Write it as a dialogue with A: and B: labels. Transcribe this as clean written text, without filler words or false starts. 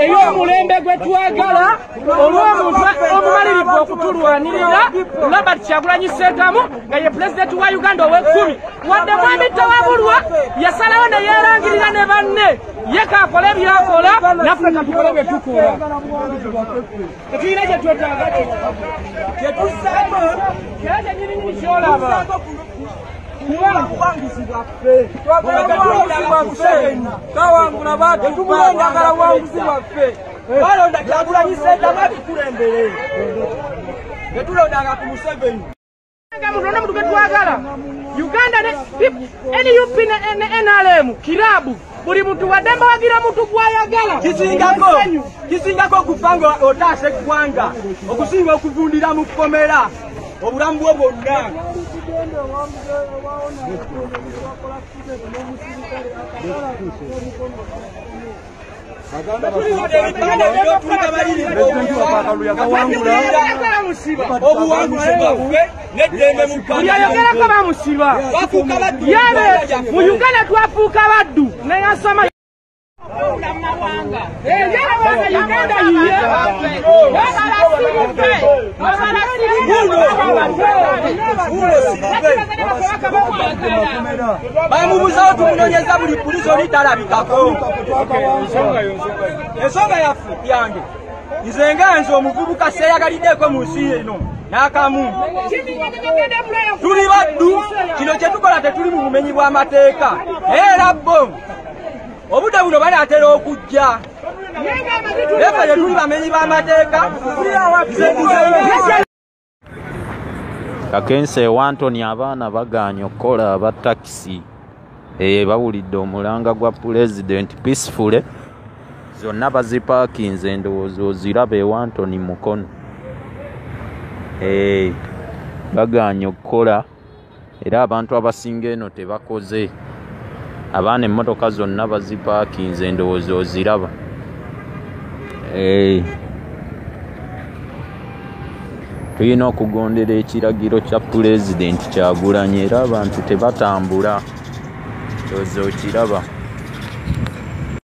A: ey'omulembe gwe twagala olw'omuntu omumalirivu okutulwanirira Robert Kyagulanyi Ssentamu nga ye pulezidenti wa Uganda ow'ekkumi wadde mwami Tawabulwa yasalawo ne yeerangirira ne banne ye kaakole byakola naffe katukole bye tukola tetulina gye twetaaga kyetussaako era kyenyininyini kyolaba kawangula bantu twagala wanguzi waffe balonda Kyagulanyi Ssentamu atukulembere tetulondanga ku Museveni mulonda mutu getwagala Uganda NUP ne NRM kirabu buli muntu wademba wagira muntu gwayagala kisingako okuvanga otaasa eggwanga okusinga okuvundira mu kkomera obulamu bwo bwonna obuwanguyayogerako bamusiba yabe mu Uganda twafuuka baddu neyasoma Uganda yiye bamubuzawo tumunonyeza buli puliisi olitalabikako ensonga yaffe yange nze nga nze omuvubuka seeyagaliddeko mu nsi eno n'akamu tuli baddu kino kye tukola tetuli mu bumenyi bw'amateeka era bo obudde buno banaatera okujja leka ye tuli bamenyi b'amateeka
B: Kakense Wantoni abaana baganye okukola aba takisi bawulidde omulanga gwa pulezidenti peaceful zonna bazipaakinze endowooza oziraba Wantoni Mukono baganye okukola era abantu abasinga eno tebakoze abaana emmotoka zonna bazipaakinze endowooza oziraba tulina okugondera ekiragiro kya pulezidenti Kyagulanyi era abantu tebatambula ndowooza okiraba